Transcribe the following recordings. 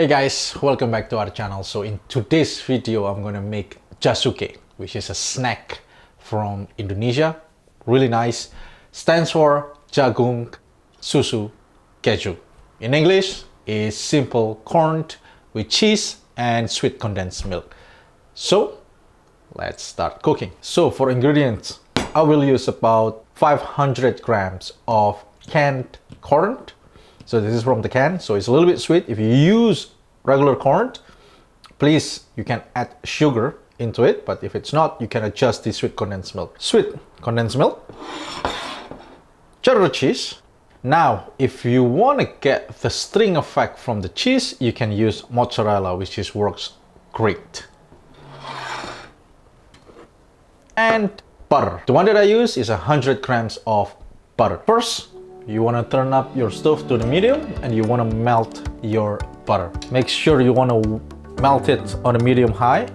Hey guys, welcome back to our channel. So in today's video, I'm gonna make Jasuke, which is a snack from Indonesia. Really nice. Stands for Jagung Susu Keju. In English, is simple corn with cheese and sweet condensed milk. So let's start cooking. So for ingredients, I will use about 500 grams of canned corn. So this is from the can, so it's a little bit sweet. If you use regular corn, please, you can add sugar into it, but if it's not, you can adjust the sweet condensed milk. Sweet condensed milk, cheddar cheese. Now, if you want to get the string effect from the cheese, you can use mozzarella, which works great. And butter. The one that I use is 100 grams of butter. First, you want to turn up your stove to the medium and you want to melt your butter. Make sure you want to melt it on a medium high,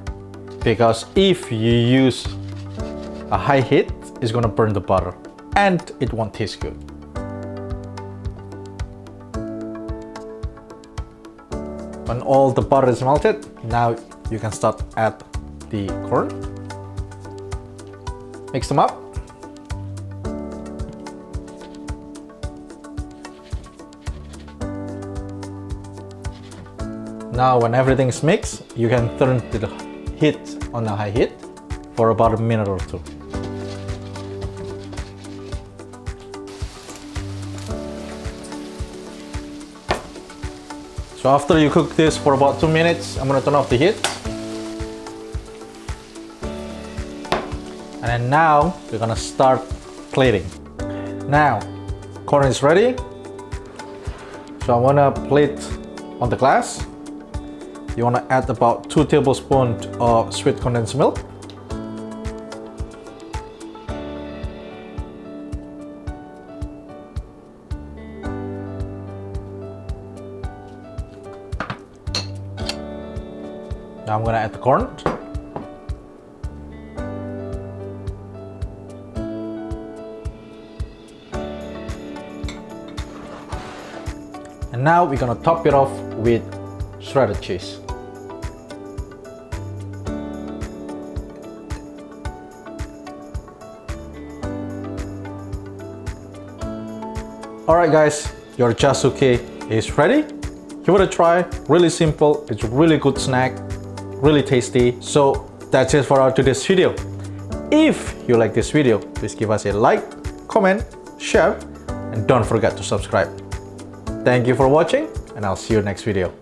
because if you use a high heat, it's going to burn the butter and it won't taste good. When all the butter is melted, now you can start add the corn. Mix them up. Now when everything is mixed, you can turn the heat on a high heat for about a minute or two. So after you cook this for about 2 minutes, I'm gonna turn off the heat. And then now we're gonna start plating. Now, corn is ready. So I wanna plate on the glass. You want to add about 2 tablespoons of sweet condensed milk. Now I'm going to add the corn. And now we're going to top it off with shredded cheese. Alright guys, your Jasuke is ready. Give it a try. Really simple. It's a really good snack. Really tasty. So that's it for our today's video. If you like this video, please give us a like, comment, share, and don't forget to subscribe. Thank you for watching, and I'll see you next video.